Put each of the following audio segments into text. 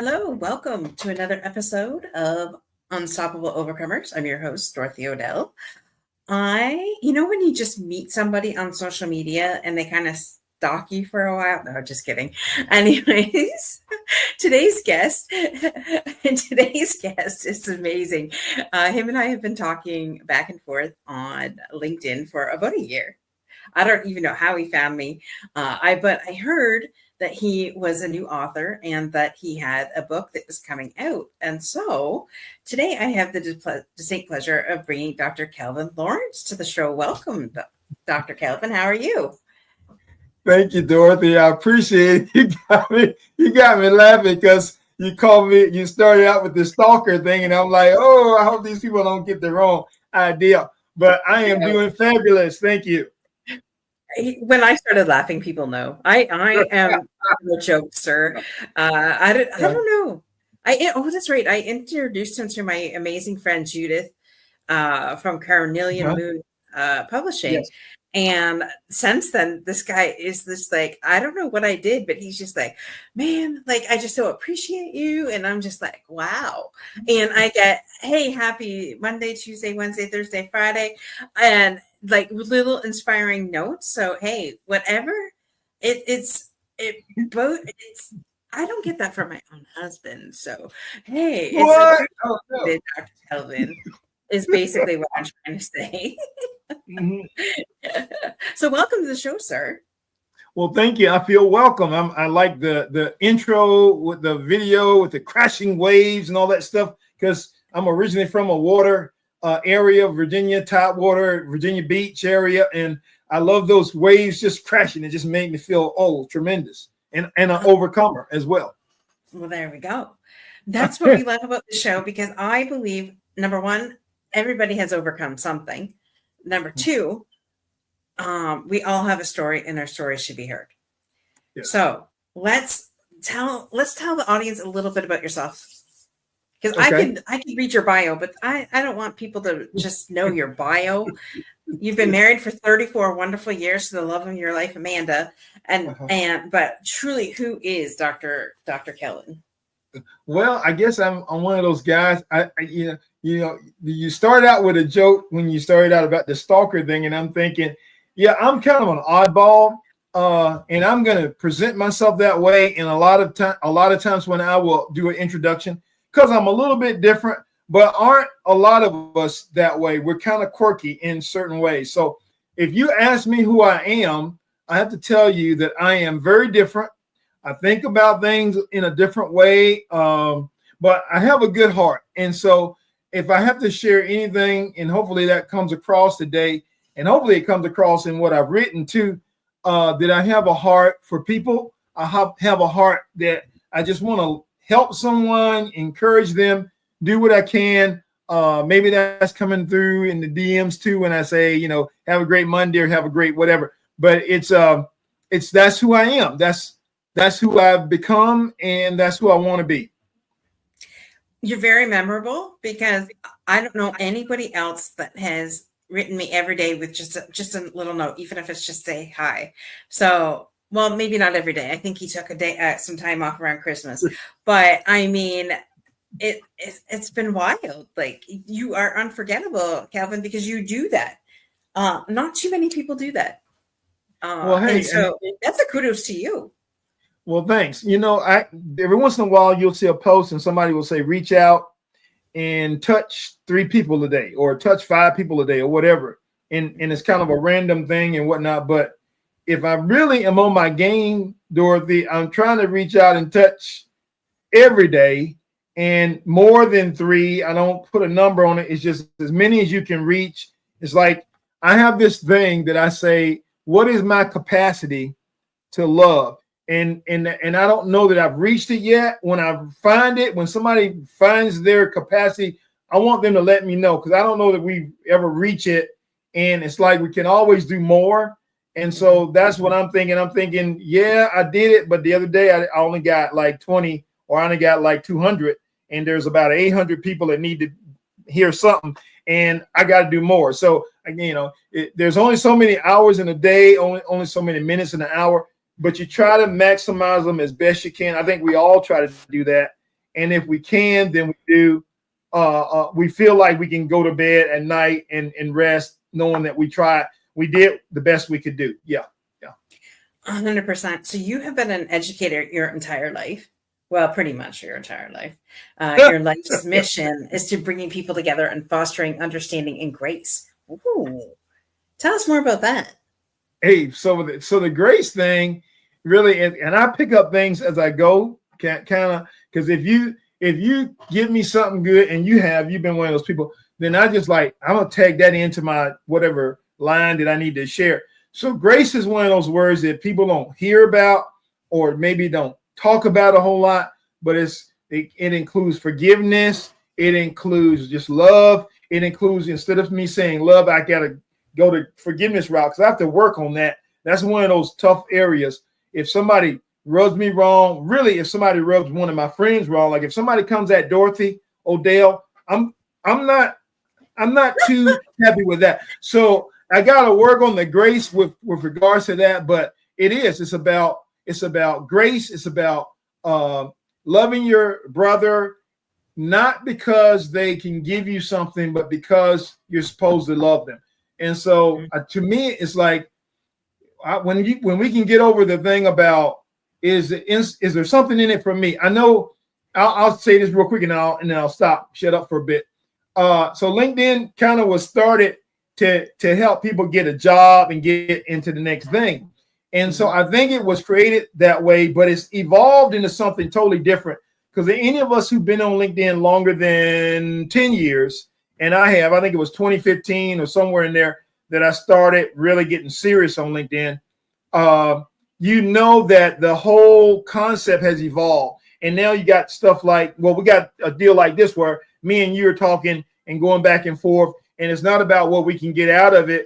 Hello, welcome to another episode of Unstoppable Overcomers. I'm your host, Dorothy Odell. When you just meet somebody on social media and they kind of stalk you for a while? No, just kidding. Anyways, today's guest is amazing. Him and I have been talking back and forth on LinkedIn for about a year. I don't even know how he found me. But I heard that he was a new author and that he had a book that was coming out. And so today I have the distinct pleasure of bringing Dr. Calvin Lawrence to the show. Welcome, Dr. Calvin. How are you? Thank you, Dorothy. I appreciate it. You got me laughing because you started out with the stalker thing, and I'm like, oh, I hope these people don't get the wrong idea. But I am doing fabulous. Thank you. When I started laughing, people know I am a jokester. I don't know. That's right. I introduced him to my amazing friend Judith from Carnelian Moon Publishing. Yes. And since then, this guy is this like, I don't know what I did, but he's just like, man, like, I just so appreciate you. And I'm just like, wow. And I get, hey, happy Monday, Tuesday, Wednesday, Thursday, Friday. And like little inspiring notes. So, hey, whatever it's I don't get that from my own husband. So, hey, Dr. Calvin is basically what I'm trying to say. So welcome to the show, sir. Well, thank you. I feel welcome. I like the intro with the video with the crashing waves and all that stuff because I'm originally from a water area, Virginia, Tidewater, Virginia Beach area, and I love those waves just crashing. It just made me feel tremendous and an overcomer as well. Well, there we go. That's what we love about the show because I believe, number one, everybody has overcome something. Number two, we all have a story and our stories should be heard. Yeah. So let's tell the audience a little bit about yourself. Because okay. I can read your bio, but I don't want people to just know your bio. You've been married for 34 wonderful years to the love of your life, Amanda. But truly, who is Dr. Calvin? Well, I guess I'm one of those guys. You start out with a joke when you started out about the stalker thing, and I'm thinking, yeah, I'm kind of an oddball, and I'm going to present myself that way. And a lot of times when I will do an introduction, because I'm a little bit different, but aren't a lot of us that way. We're kind of quirky in certain ways. So if you ask me who I am, I have to tell you that I am very different. I think about things in a different way, but I have a good heart. And so if I have to share anything, and hopefully that comes across today, and hopefully it comes across in what I've written too, that I have a heart for people. I have a heart that I just want to help someone, encourage them, do what I can. Maybe that's coming through in the DMs too when I say, have a great Monday or have a great whatever. But that's who I am. That's who I've become, and that's who I want to be. You're very memorable because I don't know anybody else that has written me every day with just a little note, even if it's just say hi. So, well, maybe not every day. I think he took some time off around Christmas, but I mean, it's been wild. Like, you are unforgettable, Calvin, because you do that. Not too many people do that. Well, hey, so that's a kudos to you. Well, thanks. Every once in a while you'll see a post and somebody will say, reach out and touch 3 people a day or touch 5 people a day or whatever. And it's kind of a random thing and whatnot. But if I really am on my game, Dorothy, I'm trying to reach out and touch every day and more than 3. I don't put a number on it. It's just as many as you can reach. It's like I have this thing that I say, what is my capacity to love? And I don't know that I've reached it yet. When I find it, when somebody finds their capacity, I want them to let me know because I don't know that we ever reach it. And it's like we can always do more. And so that's what I'm thinking. I'm thinking, yeah, I did it. But the other day I only got like 20 or I only got like 200. And there's about 800 people that need to hear something. And I got to do more. So, there's only so many hours in a day, only so many minutes in an hour. But you try to maximize them as best you can. I think we all try to do that. And if we can, then we do. We feel like we can go to bed at night and rest, knowing that we did the best we could do. Yeah. 100%. So you have been an educator your entire life. Well, pretty much your entire life. Your life's mission is to bringing people together and fostering understanding and grace. Ooh. Tell us more about that. Hey, so the grace thing really, and I pick up things as I go, kind of, because if you give me something good and you've been one of those people, then I'm gonna tag that into my whatever line that I need to share. So grace is one of those words that people don't hear about or maybe don't talk about a whole lot, but it includes forgiveness. It includes just love. It includes, instead of me saying love, I got to go to forgiveness route because I have to work on that. That's one of those tough areas. If somebody rubs me wrong, really, if somebody rubs one of my friends wrong, like if somebody comes at Dorothy Odell, I'm not too happy with that. So I got to work on the grace with regards to that, but it's about grace. It's about loving your brother, not because they can give you something, but because you're supposed to love them. And so to me, it's like when we can get over the thing about is there something in it for me? I know I'll say this real quick and then I'll shut up for a bit. So LinkedIn kind of was started to help people get a job and get into the next thing. And so I think it was created that way, but it's evolved into something totally different. Because any of us who've been on LinkedIn longer than 10 years, and I think it was 2015 or somewhere in there that I started really getting serious on LinkedIn, you know that the whole concept has evolved. And now you got stuff like, we got a deal like this where me and you are talking and going back and forth. And it's not about what we can get out of it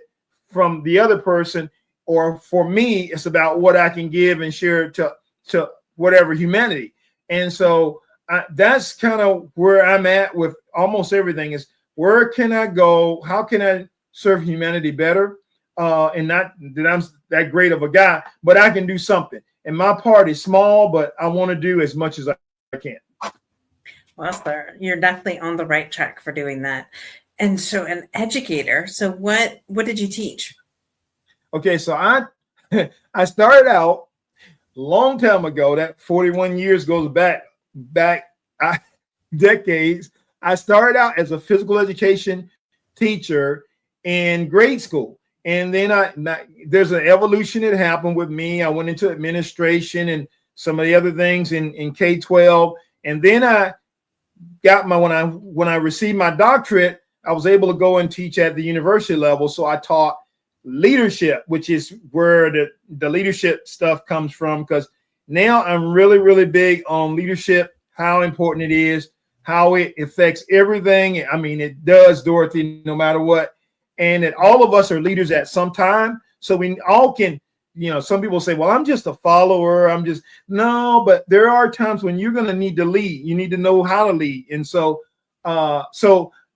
from the other person, or for me, it's about what I can give and share to whatever humanity. And so that's kind of where I'm at with almost everything is where can I go? How can I serve humanity better? And not that I'm that great of a guy, but I can do something. And my part is small, but I want to do as much as I can. Well, sir, you're definitely on the right track for doing that. And so an educator, so what did you teach? Okay, so I started out a long time ago, that 41 years goes back decades. I started out as a physical education teacher in grade school. And then there's an evolution that happened with me. I went into administration and some of the other things in K-12. And then I got when I received my doctorate, I was able to go and teach at the university level. So I taught leadership, which is where the leadership stuff comes from. Because now I'm really, really big on leadership, how important it is, how it affects everything. I mean, it does, Dorothy, no matter what. And that all of us are leaders at some time. So we all can, some people say, well, I'm just a follower. No, but there are times when you're going to need to lead. You need to know how to lead. And so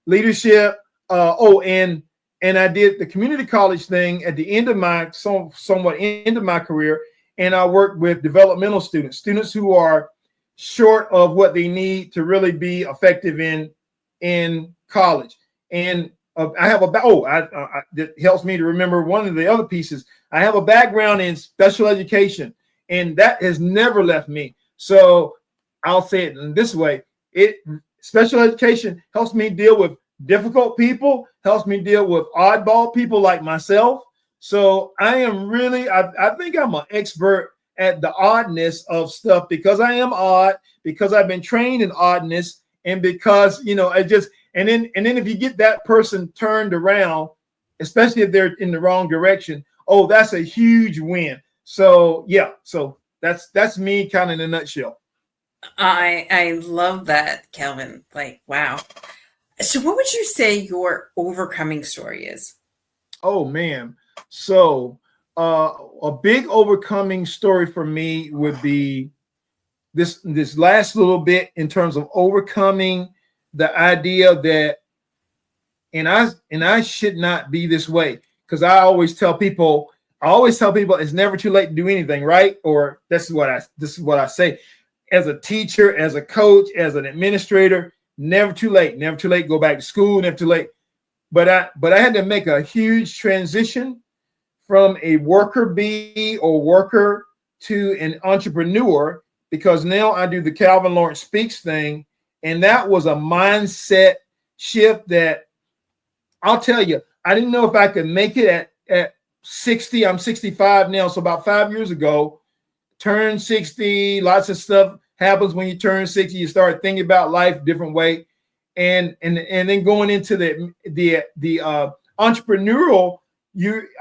leadership. And I did the community college thing at the end of my somewhat end of my career. And I worked with developmental students who are short of what they need to really be effective in college. And I have that helps me to remember one of the other pieces. I have a background in special education, and that has never left me. So I'll say it in this way: special education helps me deal with difficult people, helps me deal with oddball people like myself. So I am really, I think I'm an expert at the oddness of stuff because I am odd, because I've been trained in oddness, and because, and then if you get that person turned around, especially if they're in the wrong direction, that's a huge win. So yeah, so that's me kind of in a nutshell. I love that, Kelvin. Like, wow. So what would you say your overcoming story is? Oh man. So a big overcoming story for me would be this last little bit in terms of overcoming the idea that and I should not be this way, because I always tell people it's never too late to do anything, right? Or this is what I say. as a teacher, as a coach, as an administrator, never too late. Never too late. Go back to school. Never too late. But I had to make a huge transition from a worker bee or worker to an entrepreneur, because now I do the Calvin Lawrence Speaks thing. And that was a mindset shift that I'll tell you, I didn't know if I could make it at 60. I'm 65 now. So about 5 years ago, turned 60, lots of stuff happens when you turn 60. You start thinking about life different way. And then going into the entrepreneurial,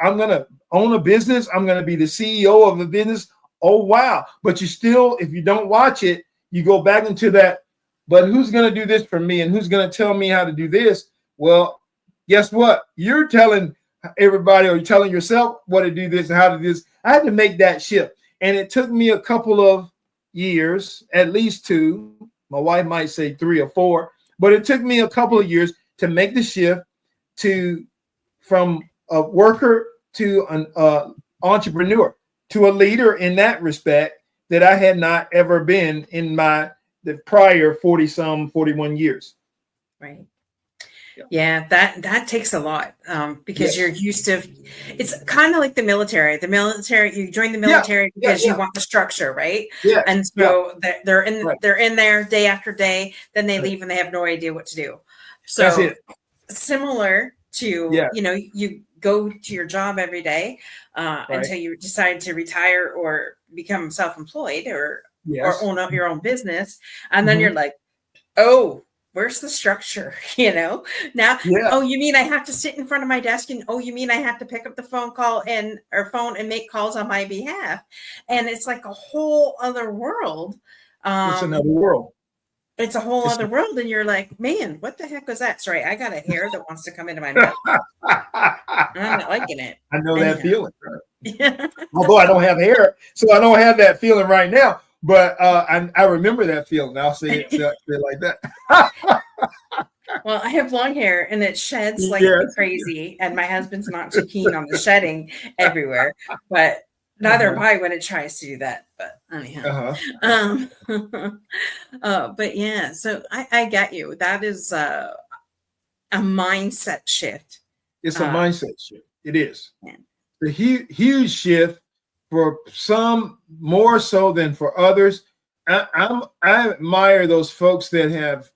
I'm going to own a business. I'm going to be the CEO of a business. Oh, wow. But you still, if you don't watch it, you go back into that. But who's going to do this for me? And who's going to tell me how to do this? Well, guess what? You're telling everybody, or you're telling yourself what to do this and how to do this. I had to make that shift. And it took me a couple of years, at least 2. My wife might say 3 or 4. But it took me a couple of years to make the shift from a worker to an entrepreneur, to a leader in that respect that I had not ever been in the prior 41 years. Right. Yeah, that takes a lot because you're used to. It's kind of like the military. The military, you join the military because you want the structure, right? Yeah. And so they're in there day after day. Then they leave and they have no idea what to do. So similar to you go to your job every day until you decide to retire or become self-employed or own up your own business, and then you're like, oh, where's the structure? Now, oh, you mean I have to sit in front of my desk, and oh, you mean I have to pick up the phone and make calls on my behalf? And it's like a whole other world. It's another world. It's a whole other world, and you're like, man, what the heck was that? Sorry, I got a hair that wants to come into my mouth. I'm not liking it. I know that feeling. Right? Although I don't have hair, so I don't have that feeling right now. But I remember that feeling. I'll say it like that. Well, I have long hair and it sheds like crazy. And my husband's not too keen on the shedding everywhere. But neither am I when it tries to do that. But anyhow. But yeah, so I get you. That is a mindset shift. It's a mindset shift. It is. Yeah. The huge shift. For some more so than for others. I admire those folks that have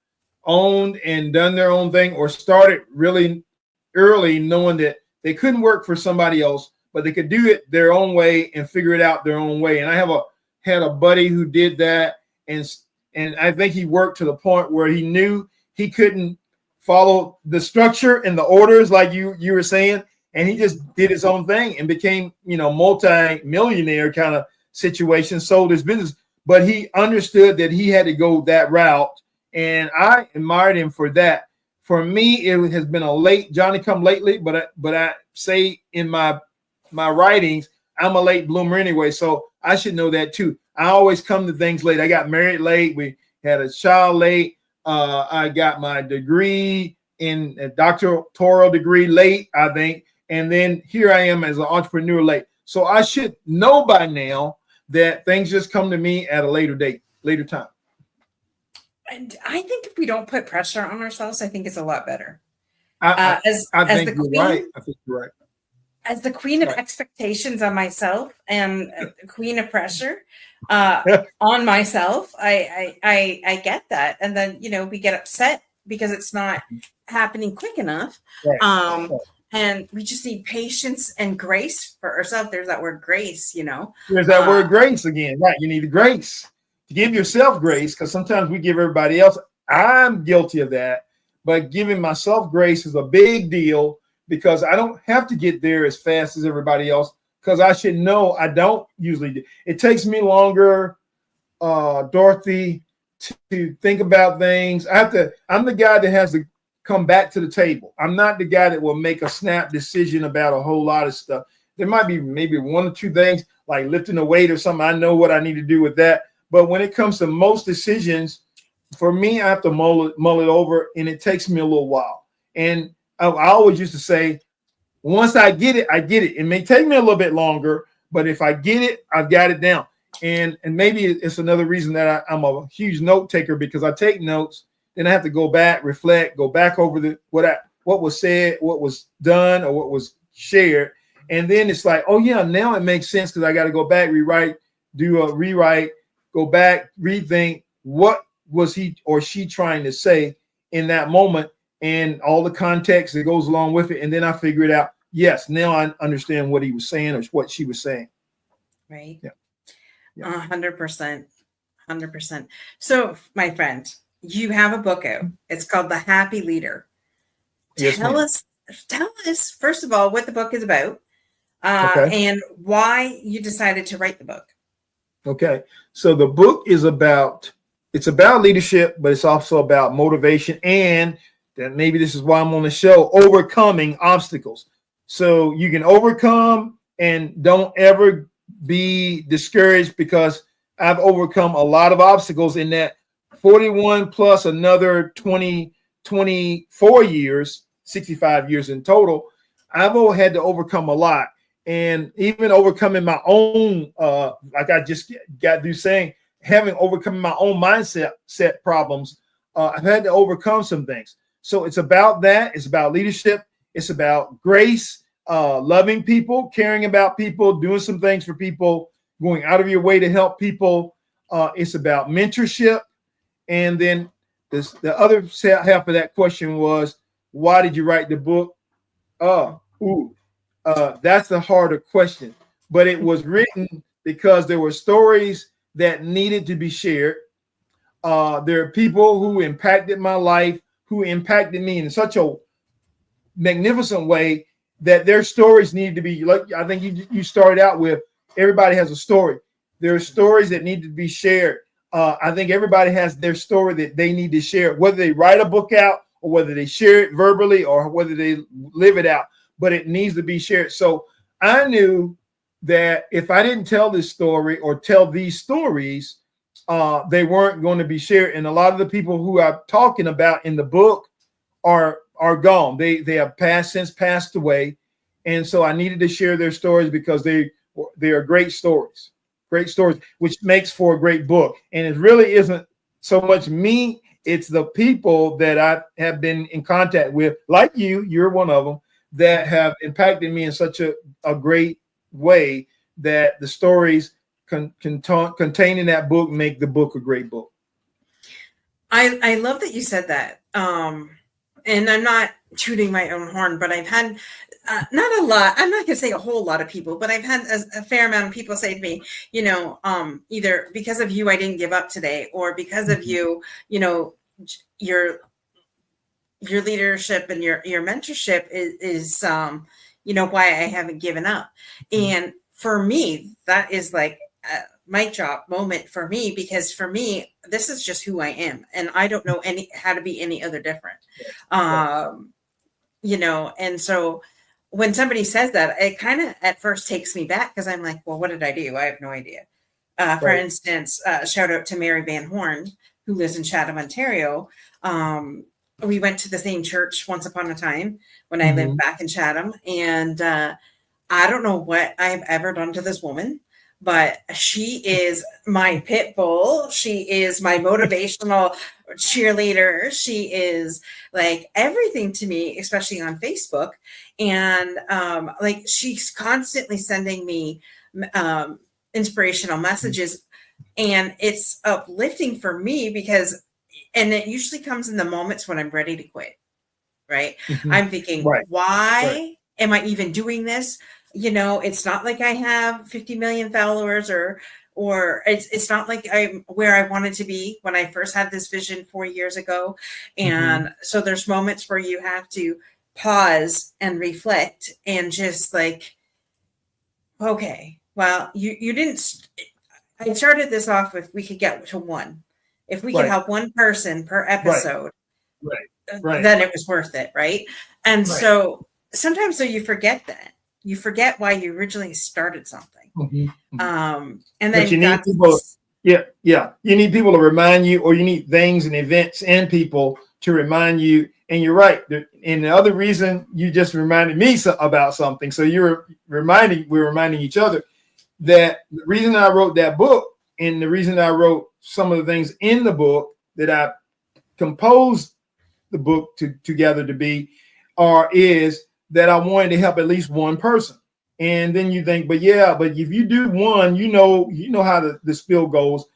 owned and done their own thing, or started really early, knowing that they couldn't work for somebody else, but they could do it their own way and figure it out their own way. And I had a buddy who did that, and I think he worked to the point where he knew he couldn't follow the structure and the orders like you were saying. And he just did his own thing and became, multi-millionaire kind of situation, sold his business. But he understood that he had to go that route. And I admired him for that. For me, it has been a late Johnny come lately, but I say in my writings, I'm a late bloomer anyway. So I should know that too. I always come to things late. I got married late. We had a child late. I got my degree in a doctoral degree late, I think. And then here I am as an entrepreneur late. So I should know by now that things just come to me at a later time. And I think if we don't put pressure on ourselves, I think it's a lot better. I think you're right. I think you're right. As the queen of expectations on myself and queen of pressure on myself, I get that. And then, we get upset because it's not happening quick enough. Right. And we just need patience and grace for ourselves. There's that word grace, There's that word grace again, right? You need the grace to give yourself grace, because sometimes we give everybody else. I'm guilty of that, but giving myself grace is a big deal, because I don't have to get there as fast as everybody else, because I should know I don't usually do. It takes me longer, Dorothy, to think about things. I'm the guy that has to come back to the table. I'm not the guy that will make a snap decision about a whole lot of stuff. There might be maybe 1 or 2 things like lifting a weight or something. I know what I need to do with that. But when it comes to most decisions, for me, I have to mull it over, and it takes me a little while. And I always used to say, once I get it, I get it. It may take me a little bit longer, but if I get it, I've got it down. And maybe it's another reason that I'm a huge note taker, because I take notes, then I have to go back, reflect, go back over what was said, what was done, or what was shared. And then it's like, oh yeah, now it makes sense, because I got to go back, rewrite, do a rewrite, go back, rethink what was he or she trying to say in that moment, and all the context that goes along with it. And then I figure it out. Yes, now I understand what he was saying or what she was saying. Right. Yeah. 100%. 100%. So, my friend, you have a book out. It's called The Happy Leader. Yes, tell us, first of all, what the book is about, okay. and why you decided to write the book. Okay. So the book is about leadership, but it's also about motivation, and that maybe this is why I'm on the show, overcoming obstacles. So you can overcome, and don't ever be discouraged, because I've overcome a lot of obstacles in that 41 plus another 24 years, 65 years in total. I've had to overcome a lot. And even overcoming my own, like I just got through saying, having overcome my own mindset problems, I've had to overcome some things. So it's about that. It's about leadership. It's about grace, loving people, caring about people, doing some things for people, going out of your way to help people. It's about mentorship. And then the other half of that question was, why did you write the book? That's a harder question, but it was written because there were stories that needed to be shared. There are people who impacted my life, who impacted me in such a magnificent way that their stories need to be, like I think you started out with, everybody has a story. There are stories that need to be shared. I think everybody has their story that they need to share, whether they write a book out or whether they share it verbally or whether they live it out, but it needs to be shared. So I knew that if I didn't tell this story or tell these stories, they weren't going to be shared. And a lot of the people who I'm talking about in the book are gone. They have since passed away. And so I needed to share their stories because they are great stories, which makes for a great book. And it really isn't so much me, it's the people that I have been in contact with, like you're one of them, that have impacted me in such a great way that the stories contained in that book make the book a great book. I love that you said that. And I'm not tooting my own horn, but I've had not a lot. I'm not going to say a whole lot of people, but I've had a fair amount of people say to me, either because of you, I didn't give up today, or because of you, your leadership and your mentorship is why I haven't given up. And for me, that is like a mic drop moment for me, because for me, this is just who I am, and I don't know how to be any other different. And so when somebody says that, it kind of at first takes me back, because I'm like, well, what did I do? I have no idea. For instance, shout out to Mary Van Horn, who lives in Chatham, Ontario. We went to the same church once upon a time when I lived back in Chatham. And I don't know what I've ever done to this woman, but she is my pit bull. She is my motivational cheerleader. She is like everything to me, especially on Facebook. And she's constantly sending me inspirational messages, and it's uplifting for me because, and it usually comes in the moments when I'm ready to quit, right? I'm thinking, why am I even doing this? It's not like I have 50 million followers or it's not like I'm where I wanted to be when I first had this vision 4 years ago. And so there's moments where you have to pause and reflect and just like, okay, well, you didn't, I started this off with, we could get to one. If we could help one person per episode, then it was worth it, right? And so sometimes you forget that. You forget why you originally started something. And then you need people. You need people to remind you, or you need things and events and people to remind you. And you're right. And the other reason you just reminded me about something. So we're reminding each other. that the reason I wrote that book and the reason I wrote some of the things in the book that I composed the book together to be is that I wanted to help at least one person. And then you think, but if you do one, you know how the spill goes.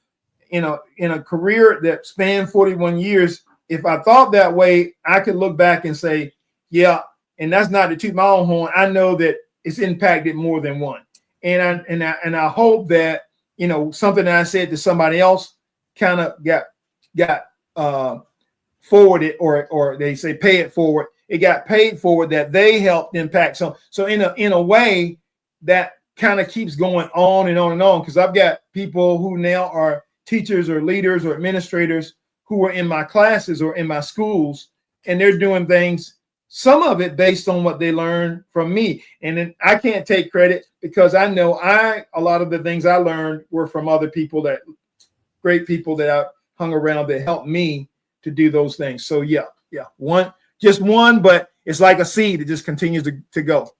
In a career that spanned 41 years, if I thought that way, I could look back and say, yeah, and that's not to toot my own horn. I know that it's impacted more than one. And I hope that, something that I said to somebody else kind of got forwarded, or they say pay it forward. It got paid forward, that they helped impact. So in a way that kind of keeps going on and on and on, because I've got people who now are teachers or leaders or administrators who are in my classes or in my schools, and they're doing things, some of it based on what they learned from me. And then I can't take credit, because I know a lot of the things I learned were from other people, great people that I hung around that helped me to do those things. So just one, but it's like a seed that just continues to go.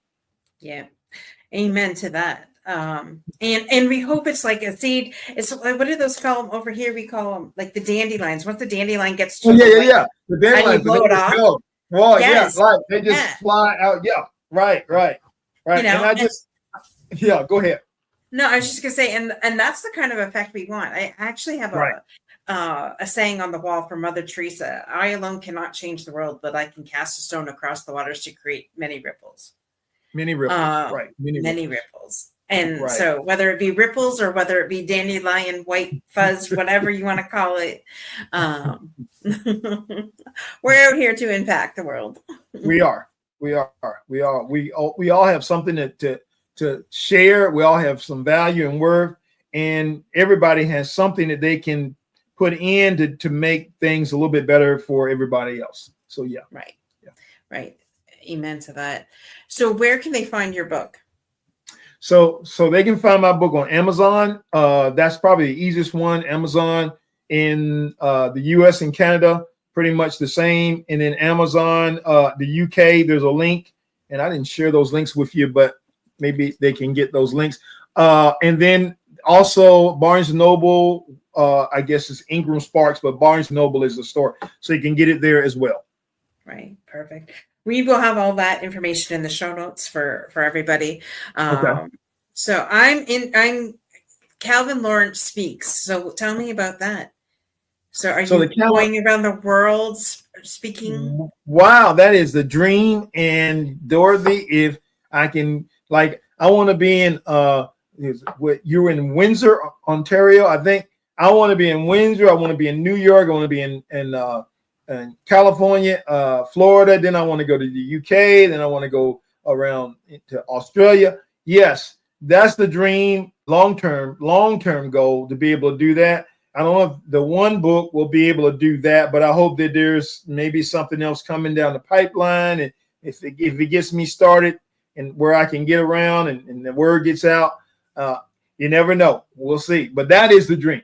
Yeah. Amen to that. And we hope it's like a seed. It's what do those call them over here? We call them like the dandelions. Once the dandelion gets to the dandelions, and you blow it off. Well, yes. Like they just fly out. Yeah, right. And I go ahead. No, I was just gonna say, and that's the kind of effect we want. I actually have a saying on the wall from Mother Teresa: "I alone cannot change the world, but I can cast a stone across the waters to create many ripples." Many ripples. And so whether it be ripples or whether it be dandelion, white fuzz, whatever you want to call it, we're out here to impact the world. We all have something to share. We all have some value and worth, and everybody has something that they can put in to make things a little bit better for everybody else. So Right. Amen to that. So where can they find your book? So they can find my book on Amazon. That's probably the easiest one. Amazon in the US and Canada, pretty much the same. And then Amazon, the UK, there's a link. And I didn't share those links with you, but maybe they can get those links. And then also Barnes & Noble, I guess it's Ingram Sparks, but Barnes & Noble is the store. So you can get it there as well. Right. Perfect. We will have all that information in the show notes for everybody. Okay. So I'm Calvin Lawrence Speaks. So tell me about that. So are you going around the world speaking? Wow, that is the dream. And Dorothy, if I can, I want to be in you're in Windsor, Ontario. I think I want to be in Windsor. I want to be in New York. I want to be in California, Florida. Then I want to go to the UK. Then I want to go around to Australia. Yes, that's the dream, long-term goal, to be able to do that. I don't know if the one book will be able to do that, but I hope that there's maybe something else coming down the pipeline. And if it gets me started and where I can get around and the word gets out, you never know. We'll see. But that is the dream.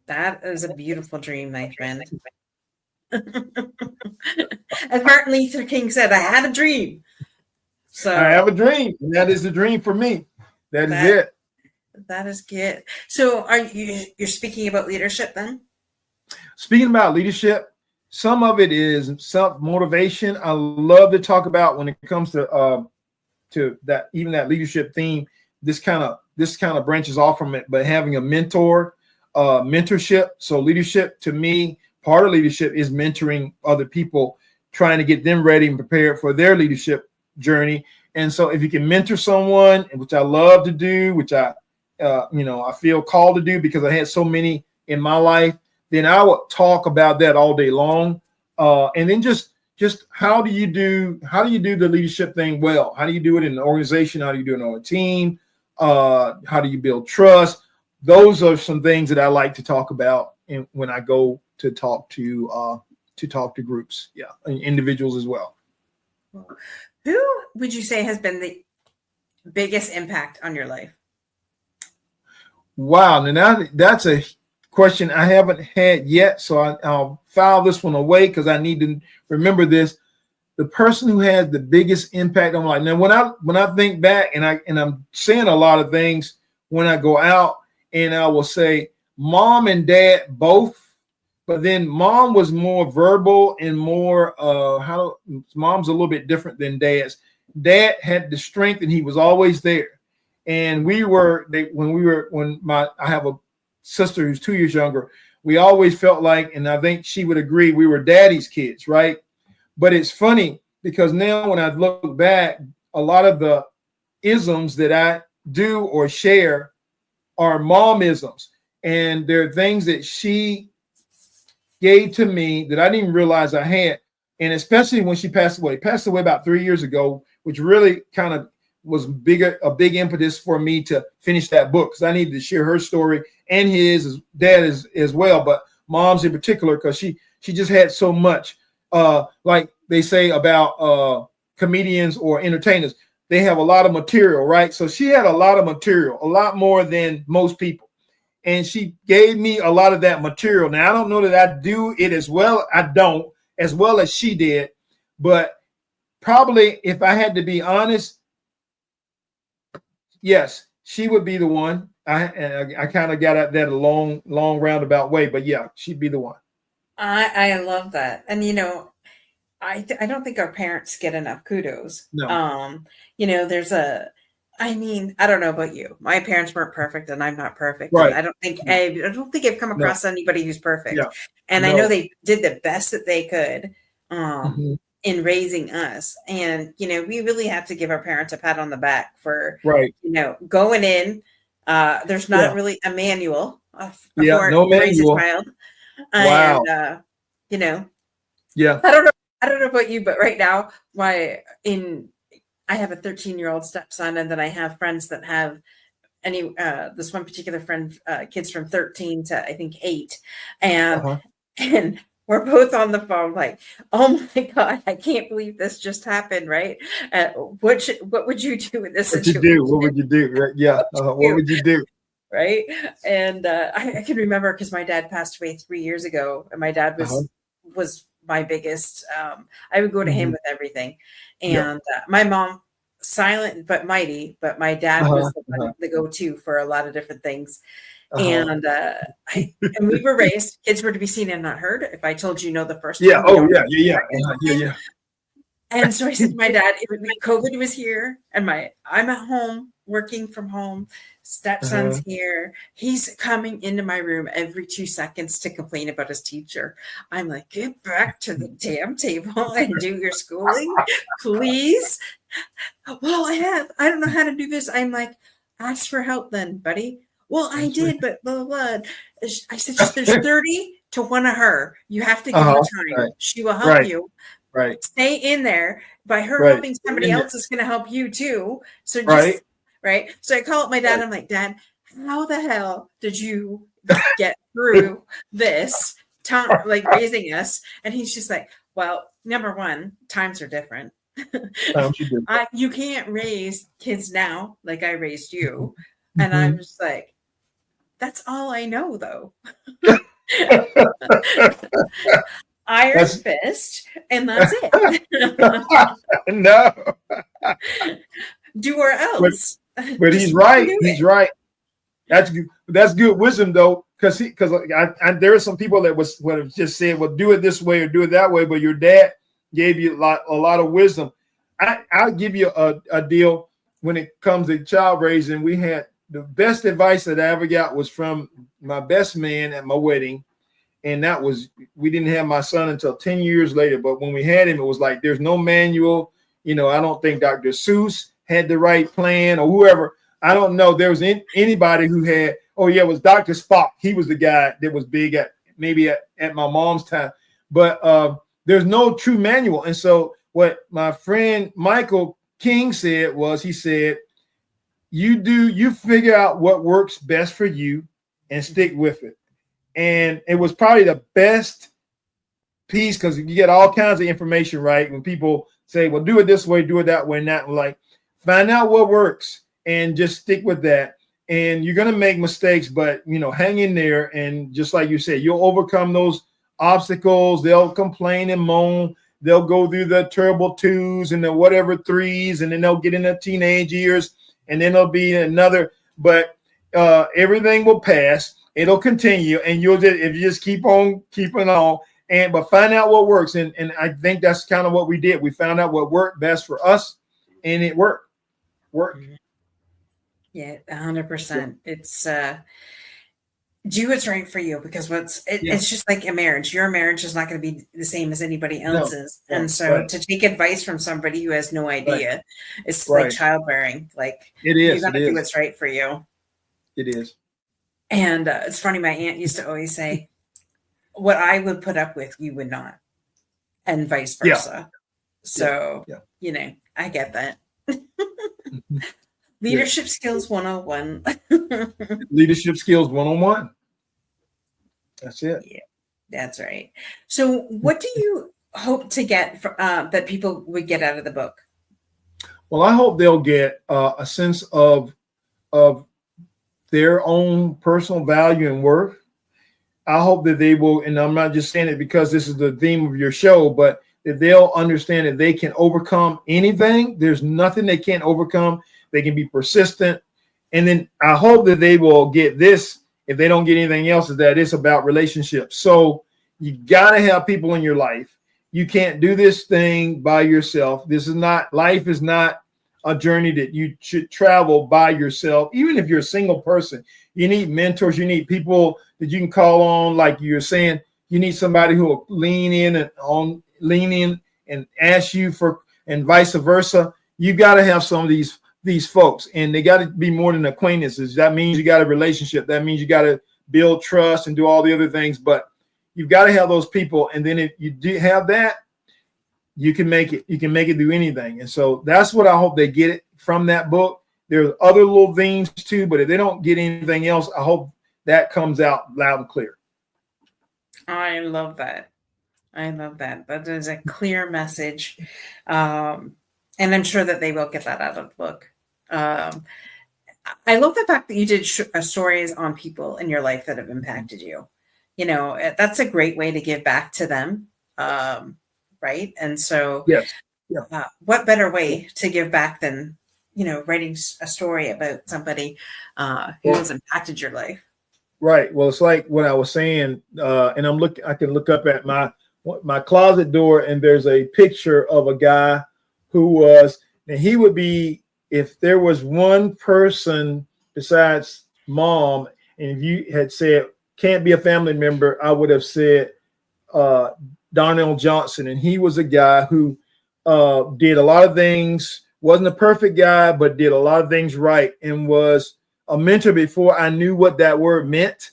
That is a beautiful dream, my friend. As Martin Luther King said, I had a dream. So I have a dream, and that is the dream for me. That is it. That is good. So you're speaking about leadership then? Speaking about leadership, some of it is self-motivation. I love to talk about when it comes to that, even that leadership theme. This kind of branches off from it, but having a mentorship. So leadership, to me, part of leadership is mentoring other people, trying to get them ready and prepared for their leadership journey. And so if you can mentor someone, which I love to do, which I feel called to do because I had so many in my life, then I would talk about that all day long. And then just how do you do the leadership thing well? How do you do it in an organization? How do you do it on a team? How do you build trust? Those are some things that I like to talk about when I go to talk to groups, individuals as well. Who would you say has been the biggest impact on your life? Wow, now that's a question I haven't had yet, so I'll file this one away because I need to remember this. the person who had the biggest impact on my life. Now, when I think back, and I'm saying a lot of things when I go out, and I will say mom and dad both, but then mom was more verbal and more mom's a little bit different than dad's. Dad had the strength, and he was always there. And I have a sister who's 2 years younger. We always felt like, and I think she would agree, we were daddy's kids, right? But it's funny because now when I look back, a lot of the isms that I do or share are mom-isms. And there are things that she gave to me that I didn't even realize I had. And especially when she passed away about 3 years ago, which really kind of was a big impetus for me to finish that book, because I needed to share her story and his dad as well, but mom's in particular, because she just had so much. Like they say about comedians or entertainers, they have a lot of material, right? So she had a lot of material, a lot more than most people. And she gave me a lot of that material. Now, I don't know that I do it as well. I don't as well as she did, but probably if I had to be honest, yes, she would be the one. I kind of got at that a long roundabout way, but yeah, she'd be the one. I love that. And, I don't think our parents get enough kudos. No. I don't know about you. My parents weren't perfect, and I'm not perfect. Right. And I don't think I've come across anybody who's perfect. Yeah. And I know they did the best that they could in raising us. And, we really have to give our parents a pat on the back for, going in. There's not really a manual for no raise a manual. child. Wow. And, yeah. I don't know about you, but right now, I have a 13-year-old stepson, and then I have friends that have this one particular friend, kids from 13 to I think 8, and we're both on the phone like, oh my God, I can't believe this just happened, right? What would you do in this situation? What would you do? Right? Yeah. What would you do? Right. And I can remember because my dad passed away 3 years ago, and my dad was my biggest. I would go to him with everything, and my mom, silent but mighty, but my dad was the go-to for a lot of different things. And and we were raised, kids were to be seen and not heard. If I told you no the first time, yeah. And so I said to my dad, COVID was here, and I'm at home working from home. Stepson's here. He's coming into my room every 2 seconds to complain about his teacher. I'm like, get back to the damn table and do your schooling, please. Well, I don't know how to do this. I'm like, ask for help then, buddy. Well, I did, but blah, blah, blah. I said, there's 30 to 1 of her. You have to give her time. Right. She will help you. Right. Stay in there. By her helping somebody else is going to help you too. So just, right. So I call up my dad. I'm like, Dad, how the hell did you get through this time, like raising us? And he's just like, well, number one, times are different. You can't raise kids now like I raised you. And I'm just like, that's all I know, though. Iron fist, and that's it. No. Do or else. But he's right. He's right. That's good wisdom, though, because there are some people that would have just said, well, do it this way or do it that way. But your dad gave you a lot of wisdom. I'll give you a deal when it comes to child raising. We had the best advice that I ever got was from my best man at my wedding. And that was, we didn't have my son until 10 years later. But when we had him, it was like, there's no manual. I don't think Dr. Seuss had the right plan or whoever. I don't know. There was anybody who had, it was Dr. Spock. He was the guy that was big at my mom's time. But there's no true manual. And so what my friend Michael King said was, he said, you figure out what works best for you and stick with it. And it was probably the best piece because you get all kinds of information, right? When people say, well, do it this way, do it that way, and that, like, find out what works and just stick with that. And you're going to make mistakes, but, hang in there. And just like you said, you'll overcome those obstacles. They'll complain and moan. they'll go through the terrible twos and the whatever threes, and then they'll get into teenage years, and then there'll be another. But everything will pass. It'll continue, and you'll just, if you just keep on keeping on, but find out what works. And I think that's kind of what we did. We found out what worked best for us, and it worked. Yeah, 100%. It's do what's right for you, because it's just like a marriage. Your marriage is not going to be the same as anybody else's. No. And so to take advice from somebody who has no idea, it's like childbearing. Like, it is. You got to do what's right for you. It is. And it's funny. My aunt used to always say, what I would put up with, you would not, and vice versa. So, you know, I get that. Leadership skills 101. Leadership skills 101. That's it. Yeah, that's right. So what do you hope to get that people would get out of the book? Well, I hope they'll get a sense of their own personal value and worth. I hope that they will, and I'm not just saying it because this is the theme of your show, but that they'll understand that they can overcome anything. There's nothing they can't overcome. They can be persistent. And then I hope that they will get this, if they don't get anything else, is that it's about relationships. So you got to have people in your life. You can't do this thing by yourself. Life is not a journey that you should travel by yourself. Even if you're a single person, you need mentors. You need people that you can call on. Like you're saying, you need somebody who will lean in and ask you for, and vice versa. You got to have some of these folks, and they got to be more than acquaintances. That means you got a relationship. That means you got to build trust and do all the other things, but you've got to have those people. And then if you do have that, you can make it do anything. And so that's what I hope they get it from that book. There's other little things too, but if they don't get anything else, I hope that comes out loud and clear. I love that. That is a clear message. And I'm sure that they will get that out of the book. I love the fact that you did stories on people in your life that have impacted you. You know, that's a great way to give back to them. Right. And so what better way to give back than, you know, writing a story about somebody who has impacted your life. Right. Well, it's like what I was saying, and I can look up at my closet door, and there's a picture of a guy and he would be, if there was one person besides mom, and if you had said can't be a family member, I would have said Darnell Johnson. And he was a guy who did a lot of things, wasn't a perfect guy, but did a lot of things right, and was a mentor before I knew what that word meant,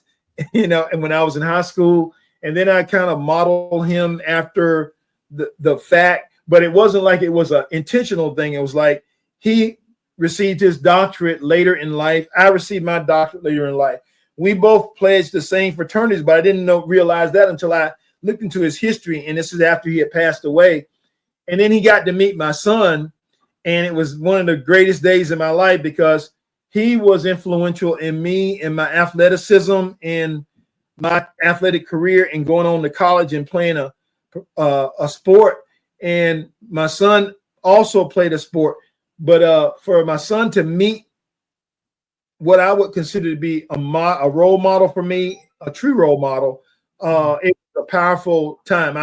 you know, and when I was in high school. And then I kind of modeled him after the fact, but it wasn't like it was an intentional thing. It was like he received his doctorate later in life. I received my doctorate later in life. We both pledged the same fraternities, but I didn't realize that until I looked into his history. And this is after he had passed away. And then he got to meet my son. And it was one of the greatest days in my life because he was influential in me and my athleticism and my athletic career and going on to college and playing a sport. And my son also played a sport. But for my son to meet what I would consider to be a role model for me, a true role model, it was a powerful time.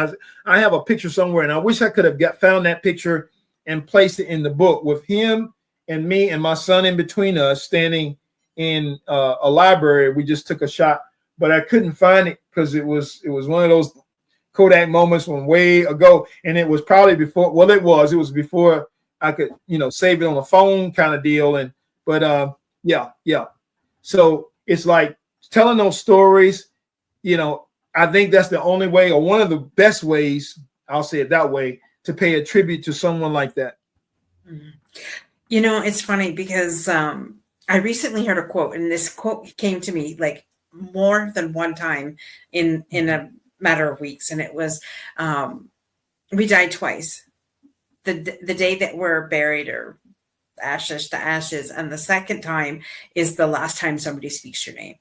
I have a picture somewhere, and I wish I could have found that picture and placed it in the book with him and me and my son in between us standing in a library. We just took a shot, but I couldn't find it because it was one of those Kodak moments from way ago. And it was probably before, it was before I could, save it on the phone kind of deal. Yeah. So it's like telling those stories, I think that's the only way, or one of the best ways, I'll say it that way, to pay a tribute to someone like that. It's funny because I recently heard a quote, and this quote came to me like more than one time in a matter of weeks. And it was, we die twice. The day that we're buried, or ashes to ashes, and the second time is the last time somebody speaks your name.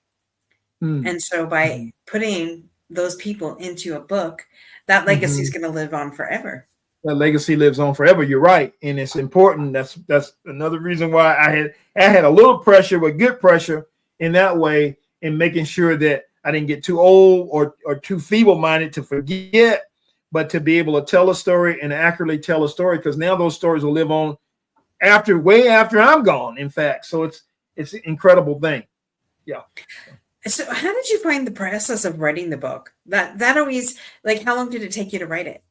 And so by putting those people into a book, that legacy is going to live on forever. that legacy lives on forever. You're right, and it's important. That's another reason why I had a little pressure, but good pressure in that way, in making sure that I didn't get too old or too feeble-minded to forget, but to be able to tell a story and accurately tell a story, because now those stories will live on way after I'm gone. In fact, so it's an incredible thing. Yeah. So how did you find the process of writing the book? That always, like, how long did it take you to write it?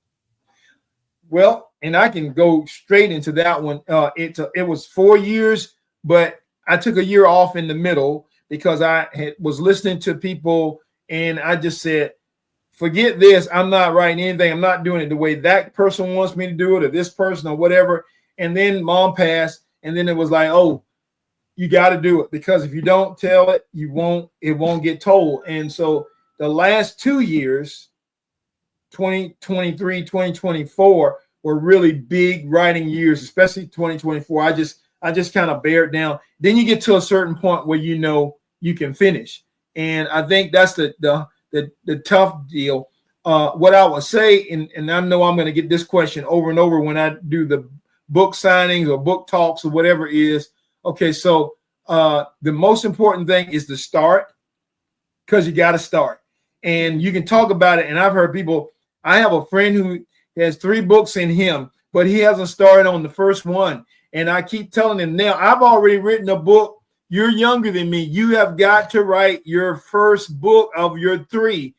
Well, and I can go straight into that one. It was 4 years, but I took a year off in the middle because I was listening to people, and I just said, forget this. I'm not writing anything. I'm not doing it the way that person wants me to do it, or this person, or whatever. And then mom passed, and then it was like, oh, you got to do it, because if you don't tell it, it won't get told. And so the last 2 years, 2023, 2024, were really big writing years, especially 2024. I just kind of bear it down. Then you get to a certain point where you know you can finish. And I think that's the tough deal. What I would say, and I know I'm going to get this question over and over when I do the book signings or book talks or whatever it is. Okay, so the most important thing is to start, because you got to start. And you can talk about it. And I've heard people, I have a friend who has 3 books in him, but he hasn't started on the first one. And I keep telling him, now, I've already written a book. You're younger than me. You have got to write your first book of your 3.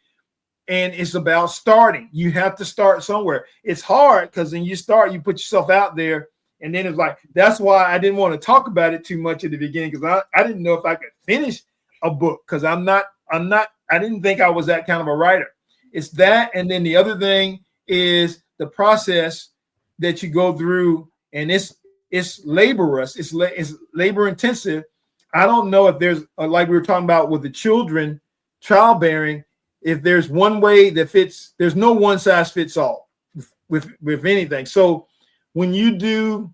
And it's about starting. You have to start somewhere. It's hard because when you start, you put yourself out there. And then it's like, that's why I didn't want to talk about it too much at the beginning, because I didn't know if I could finish a book, because I didn't think I was that kind of a writer. It's that. And then the other thing is the process that you go through, and it's laborious. It's labor intensive. I don't know if there's, like we were talking about with the children, childbearing, if there's one way that fits. There's no one size fits all with anything. So when you do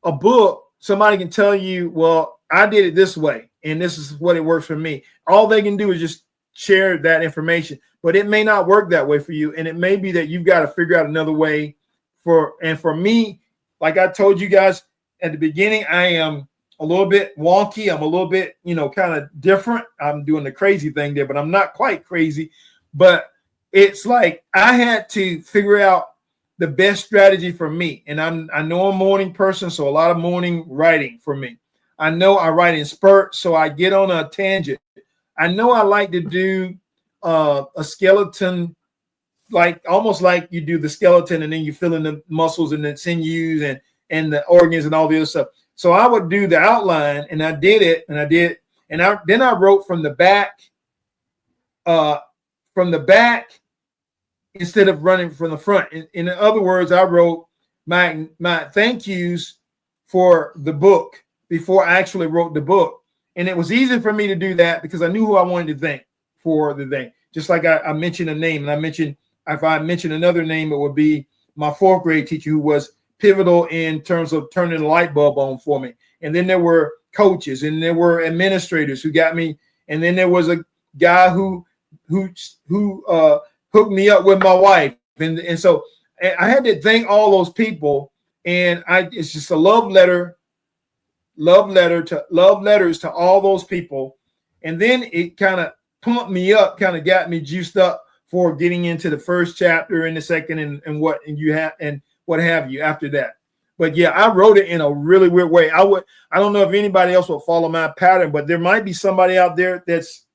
a book, somebody can tell you, well, I did it this way, and this is what it works for me. All they can do is just share that information, but it may not work that way for you. And it may be that you've got to figure out another way for me, like I told you guys at the beginning, I am a little bit wonky. I'm a little bit, kind of different. I'm doing the crazy thing there, but I'm not quite crazy. But it's like I had to figure out the best strategy for me. And I know I'm a morning person, so a lot of morning writing for me. I know I write in spurts, so I get on a tangent. I know I like to do a skeleton, like almost like you do the skeleton and then you fill in the muscles and the sinews and the organs and all the other stuff. So I would do the outline, and I did it, and then I wrote from the back, instead of running from the front. In other words, I wrote my thank yous for the book before I actually wrote the book. And it was easy for me to do that because I knew who I wanted to thank for the thing. Just like I mentioned a name, and if I mentioned another name, it would be my 4th grade teacher, who was pivotal in terms of turning the light bulb on for me. And then there were coaches, and there were administrators who got me. And then there was a guy who hooked me up with my wife. And so I had to thank all those people. And it's just a love letters to all those people. And then it kind of pumped me up, kind of got me juiced up for getting into the first chapter and the second and what have you after that. But yeah, I wrote it in a really weird way. I don't know if anybody else will follow my pattern, but there might be somebody out there that's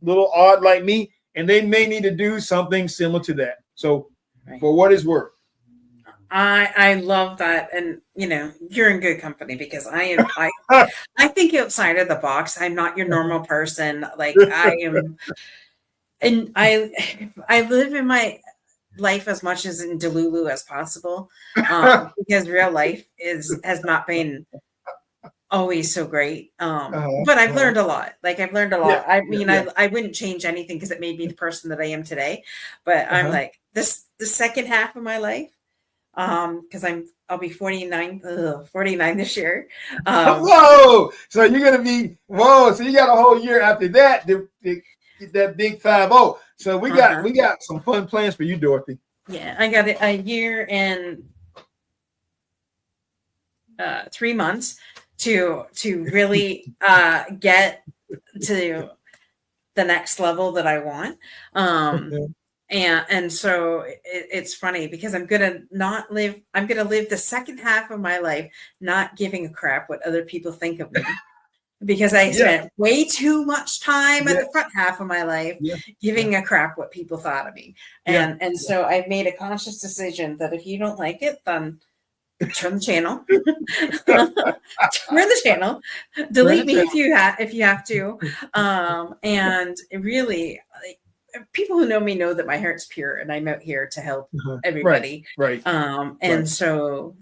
a little odd like me, and they may need to do something similar to that. So for what it's worth. I love that. And you're in good company, because I think outside of the box. I'm not your normal person. Like I am, and I live in my life as much as in Delulu as possible, because real life has not been always so great. But I've learned a lot. I've learned a lot. Yeah, I mean, yeah. I wouldn't change anything because it made me the person that I am today. But I'm like the second half of my life, because I'll be 49 this year. Whoa! So you're gonna be So you got a whole year after that to get that big 50. So we got some fun plans for you, Dorothy. Yeah, I got a year and 3 months to really get to the next level that I want. And so it's funny because I'm gonna live the second half of my life not giving a crap what other people think of me. Because I spent way too much time at the front half of my life giving a crap what people thought of me. And so I've made a conscious decision that if you don't like it, then turn the channel. Turn the channel. Delete me if you have to. And really, people who know me know that my heart's pure and I'm out here to help everybody. Right. And so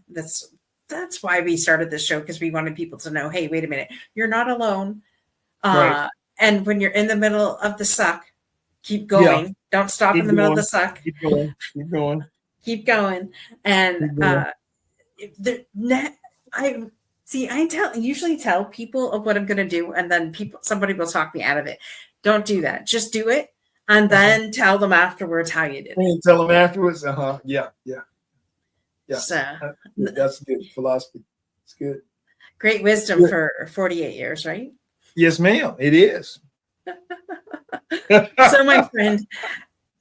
that's why we started this show, because we wanted people to know, hey, wait a minute, you're not alone. And when you're in the middle of the suck, keep going. Don't stop in the middle of the suck. Keep going. Keep going. And I usually tell people of what I'm going to do, and then somebody will talk me out of it. Don't do that. Just do it, and then tell them afterwards how you did it. And tell them afterwards. Yeah. So, that's good philosophy. It's good. Great wisdom for 48 years, right? Yes, ma'am. It is. So my friend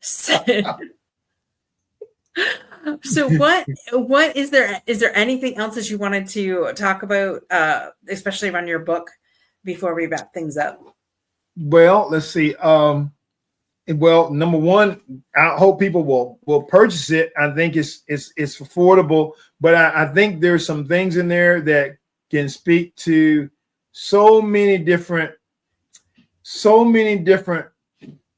said, so what is there anything else that you wanted to talk about, especially around your book, before we wrap things up? Well, let's see. Well, number one, I hope people will purchase it. I think it's affordable, but I think there's some things in there that can speak to so many different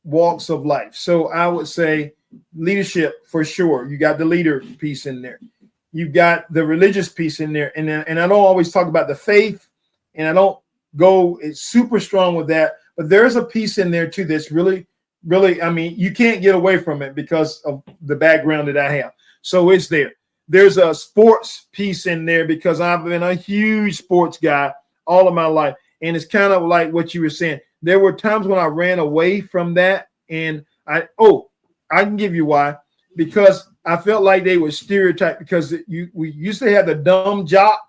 walks of life. So I would say leadership for sure. You got the leader piece in there. You got the religious piece in there, and I don't always talk about the faith, and I don't go super strong with that. But there's a piece in there too that's really, I mean, you can't get away from it because of the background that I have. So it's there. There's a sports piece in there because I've been a huge sports guy all of my life. And it's kind of like what you were saying. There were times when I ran away from that. And I can give you why. Because I felt like they were stereotyped, because we used to have the dumb jock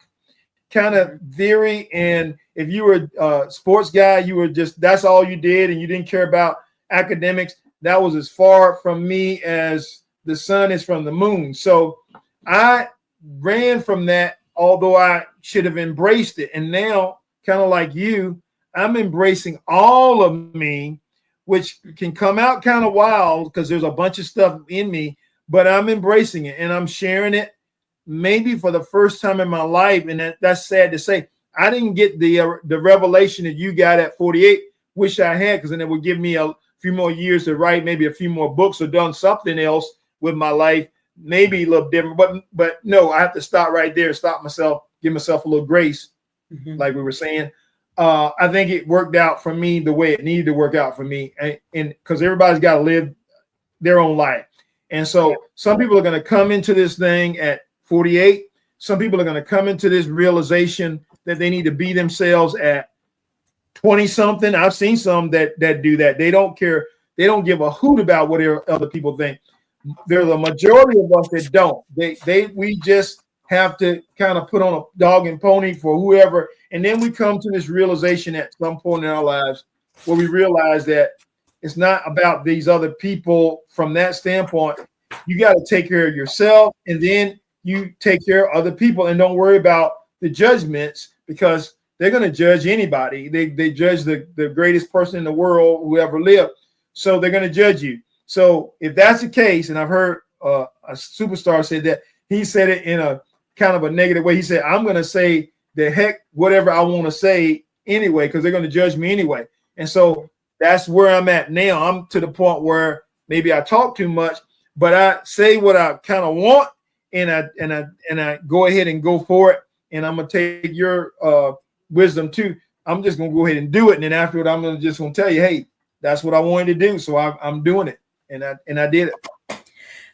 kind of theory. And if you were a sports guy, you were that's all you did, and you didn't care about academics. That was as far from me as the sun is from the moon. So I ran from that, although I should have embraced it. And now, kind of like you, I'm embracing all of me, which can come out kind of wild because there's a bunch of stuff in me, but I'm embracing it and I'm sharing it maybe for the first time in my life. And that's sad to say. I didn't get the revelation that you got at 48. Wish I had, because then it would give me a few more years to write, maybe a few more books, or done something else with my life, maybe a little different. But no, I have to stop right there, stop myself, give myself a little grace, like we were saying. I think it worked out for me the way it needed to work out for me, and because everybody's got to live their own life. And so some people are going to come into this thing at 48. Some people are going to come into this realization that they need to be themselves at 20 something. I've seen some that do that. They don't care. They don't give a hoot about what other people think. There's a majority of us that don't. We just have to kind of put on a dog and pony for whoever. And then we come to this realization at some point in our lives where we realize that it's not about these other people from that standpoint. You got to take care of yourself, and then you take care of other people, and don't worry about the judgments, because they're going to judge anybody. They judge the greatest person in the world who ever lived. So they're going to judge you. So if that's the case, and I've heard a superstar say that, he said it in a kind of a negative way. He said, I'm going to say the heck whatever I want to say anyway, because they're going to judge me anyway. And so that's where I'm at now. I'm to the point where maybe I talk too much, but I say what I kind of want, and I go ahead and go for it. And I'm going to take your wisdom too. I'm just going to go ahead and do it. And then afterward, I'm just going to tell you, hey, that's what I wanted to do. So I'm doing it. And I did it.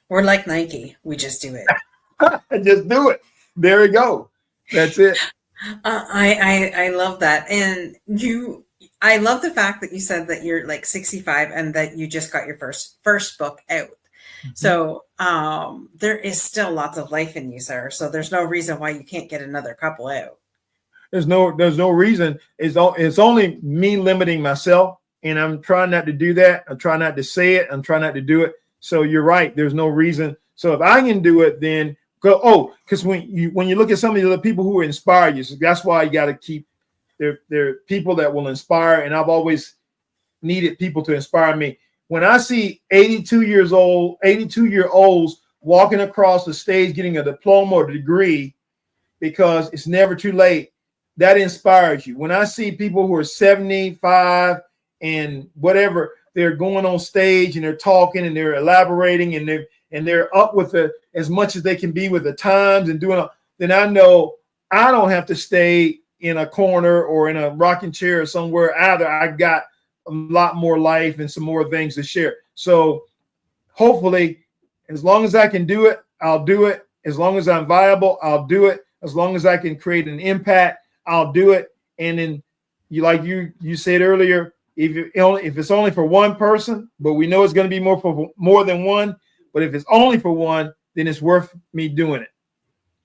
We're like Nike. We just do it. I just do it. There we go. That's it. I love that. And I love the fact that you said that you're like 65 and that you just got your first book out. So there is still lots of life in you, sir. So there's no reason why you can't get another couple out. There's no reason. It's only me limiting myself, and I'm trying not to do that. I'm trying not to say it. I'm trying not to do it. So you're right. There's no reason. So if I can do it, then go. Oh, because when you look at some of the other people who inspire you, so that's why you got to keep there people that will inspire. And I've always needed people to inspire me. When I see 82-year-olds walking across the stage getting a diploma or degree, because it's never too late, that inspires you. When I see people who are 75 and whatever, they're going on stage and they're talking and they're elaborating and they're up with as much as they can be with the times and doing, then I know I don't have to stay in a corner or in a rocking chair or somewhere either. I got a lot more life and some more things to share. So hopefully, as long as I can do it, I'll do it. As long as I'm viable, I'll do it. As long as I can create an impact, I'll do it. And then you said earlier, if it's only for one person, but we know it's going to be more than one, but if it's only for one, then it's worth me doing it.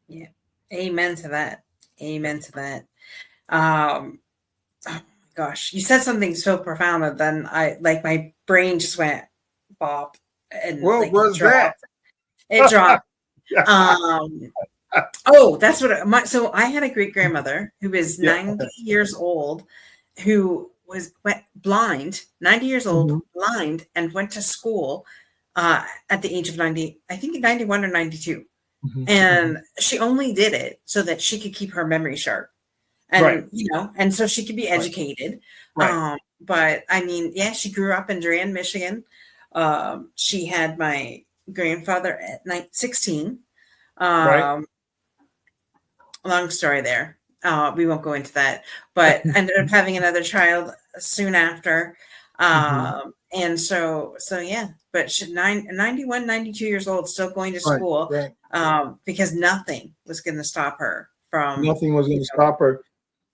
Yeah. Amen to that. Amen to that. Oh gosh, you said something so profound that then my brain just went bop and was that? It dropped. Oh, that's what so I had a great grandmother who was 90 years old, who went blind, 90 years old, blind, and went to school at the age of 90, I think 91 or 92. And she only did it so that she could keep her memory sharp. And, and so she could be educated. Right. But I mean, she grew up in Durand, Michigan. She had my grandfather at 16. Right. Long story there. We won't go into that, but ended up having another child soon after. And so but she's 91, 92 years old, still going to school, because nothing was going to stop her from. Nothing was going to stop her.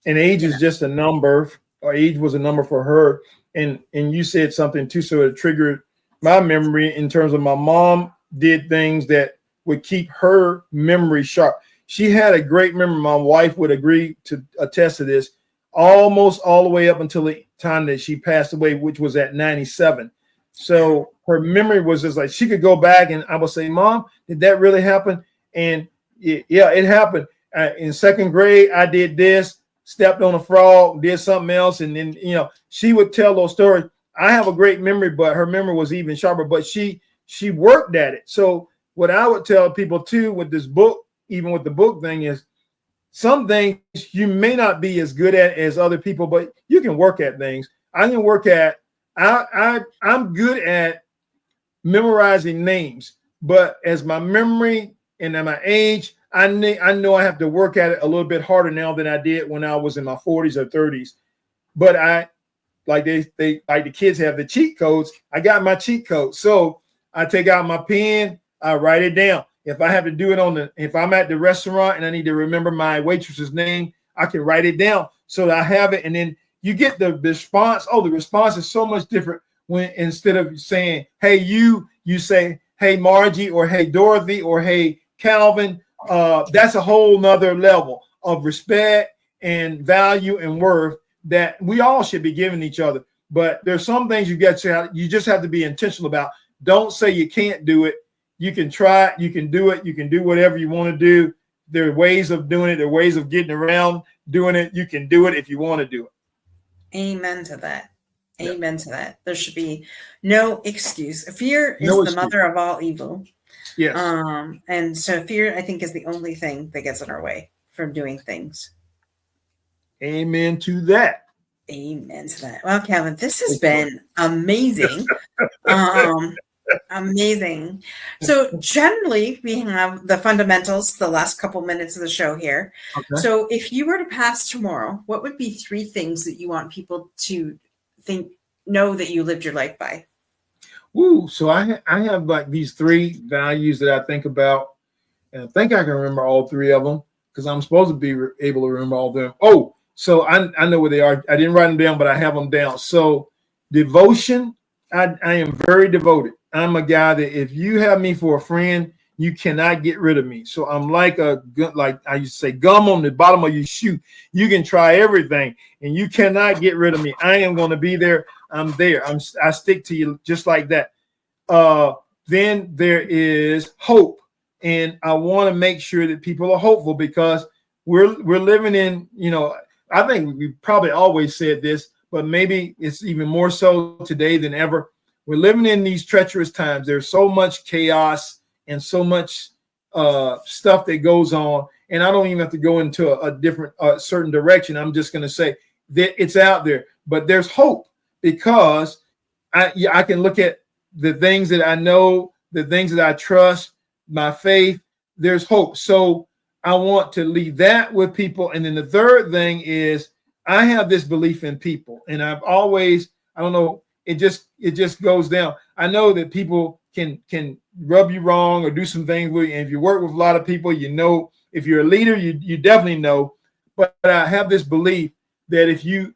And age is just a number, or age was a number for her. And you said something too, so it triggered my memory in terms of my mom did things that would keep her memory sharp. She had a great memory. My wife would agree to attest to this, almost all the way up until the time that she passed away, which was at 97. So her memory was just like, she could go back and I would say, Mom, did that really happen? And yeah, it happened. In second grade, I did this, stepped on a frog, did something else. And then, she would tell those stories. I have a great memory, but her memory was even sharper, but she worked at it. So what I would tell people too with this book, even with the book thing, is some things you may not be as good at as other people, but you can work at things. I can work at, I'm good at memorizing names, but as my memory and at my age, I know I have to work at it a little bit harder now than I did when I was in my 40s or 30s. But like they like the kids have the cheat codes. I got my cheat code. So I take out my pen, I write it down. If I have to do it if I'm at the restaurant and I need to remember my waitress's name, I can write it down so that I have it. And then you get the response. Oh, the response is so much different when instead of saying, hey, you say, hey, Margie, or hey, Dorothy, or hey, Calvin. That's a whole nother level of respect and value and worth that we all should be giving each other. But there's some things you just have to be intentional about. Don't say you can't do it. You can try it. You can do it. You can do whatever you want to do. There are ways of doing it. There are ways of getting around doing it. You can do it if you want to do it. Amen to that. Amen to that. There should be no excuse. Fear is the mother of all evil. Yes. And so fear, I think, is the only thing that gets in our way from doing things. Amen to that. Amen to that. Well, Calvin, this has been amazing. Amazing. So generally we have the fundamentals, the last couple minutes of the show here. Okay. So if you were to pass tomorrow, what would be 3 things that you want people to know that you lived your life by? Ooh, so I have like these 3 values that I think about, and I think I can remember all 3 of them because I'm supposed to be able to remember all of them. Oh, so I know where they are. I didn't write them down, but I have them down. So devotion, I am very devoted. I'm a guy that if you have me for a friend, you cannot get rid of me. So I'm like like I used to say, gum on the bottom of your shoe. You can try everything and you cannot get rid of me. I am going to be there. I'm there. I stick to you just like that. Then there is hope. And I want to make sure that people are hopeful because we're living in, I think we probably always said this, but maybe it's even more so today than ever. We're living in these treacherous times. There's so much chaos and so much stuff that goes on. And I don't even have to go into a different certain direction. I'm just going to say that it's out there. But there's hope because I can look at the things that I know, the things that I trust, my faith. There's hope. So I want to leave that with people. And then the third thing is I have this belief in people. And I've always, I don't know, it just goes down. I know that people can rub you wrong or do some things with you. And if you work with a lot of people, if you're a leader, you definitely know. But I have this belief that if you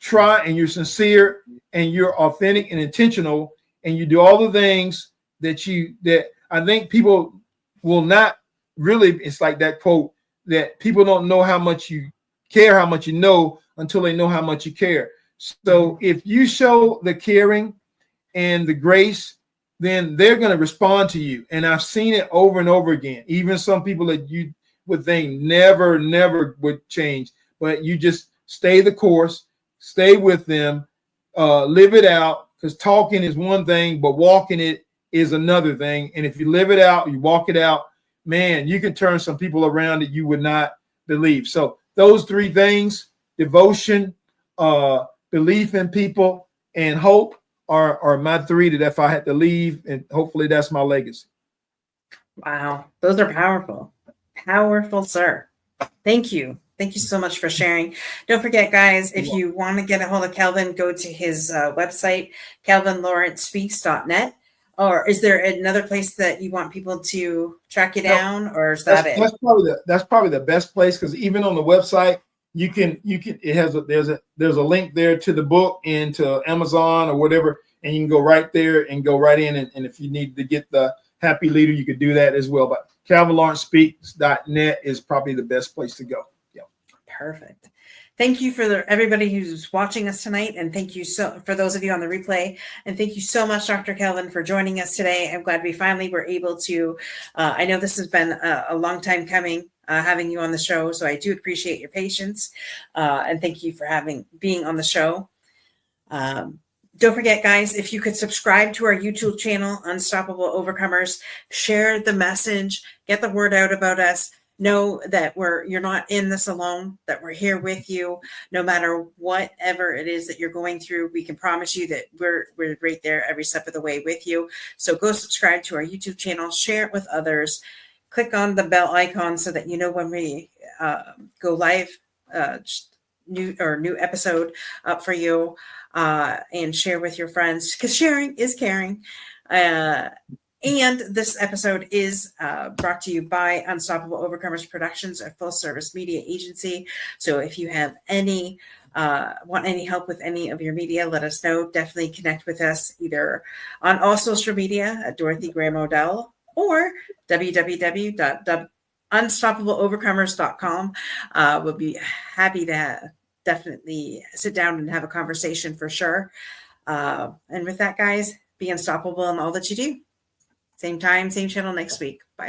try and you're sincere and you're authentic and intentional and you do all the things that I think people will not really, it's like that quote that people don't know how much you care, how much you know until they know how much you care. So if you show the caring and the grace, then they're going to respond to you. And I've seen it over and over again. Even some people that you would think never would change, but you just stay the course, stay with them, live it out, because talking is one thing, but walking it is another thing. And if you live it out, you walk it out, man, you can turn some people around that you would not believe. So those three things, devotion, belief in people, and hope are my three that if I had to leave, and hopefully that's my legacy. Wow. Those are powerful. Powerful, sir. Thank you. Thank you so much for sharing. Don't forget, guys, if you want to get a hold of Kelvin, go to his website, kelvinlawrencespeaks.net. Or is there another place that you want people to track you down, or is that it? That's probably the best place, because even on the website, there's a link there to the book and to Amazon or whatever, and you can go right there and go right in. And if you need to get the Happy Leader, you could do that as well. But kelvinlawrencespeaks.net is probably the best place to go. Yeah. Perfect. Thank you for everybody who's watching us tonight. And thank you for those of you on the replay. And thank you so much, Dr. Kelvin, for joining us today. I'm glad we finally were able to, I know this has been a long time coming, having you on the show. So I do appreciate your patience. And thank you for being on the show. Don't forget, guys, if you could subscribe to our YouTube channel, Unstoppable Overcomers, share the message, get the word out about us. Know that you're not in this alone, that we're here with you, no matter whatever it is that you're going through. We can promise you that we're right there every step of the way with you. So go subscribe to our YouTube channel, share it with others, click on the bell icon so that you know when we go live, new episode up for you, and share with your friends, because sharing is caring. And this episode is brought to you by Unstoppable Overcomers Productions, a full-service media agency. So if you have want any help with any of your media, let us know. Definitely connect with us either on all social media at Dorothy Graham Odell or www.unstoppableovercomers.com. We'll be happy to definitely sit down and have a conversation for sure. And with that, guys, be unstoppable in all that you do. Same time, same channel next week. Bye.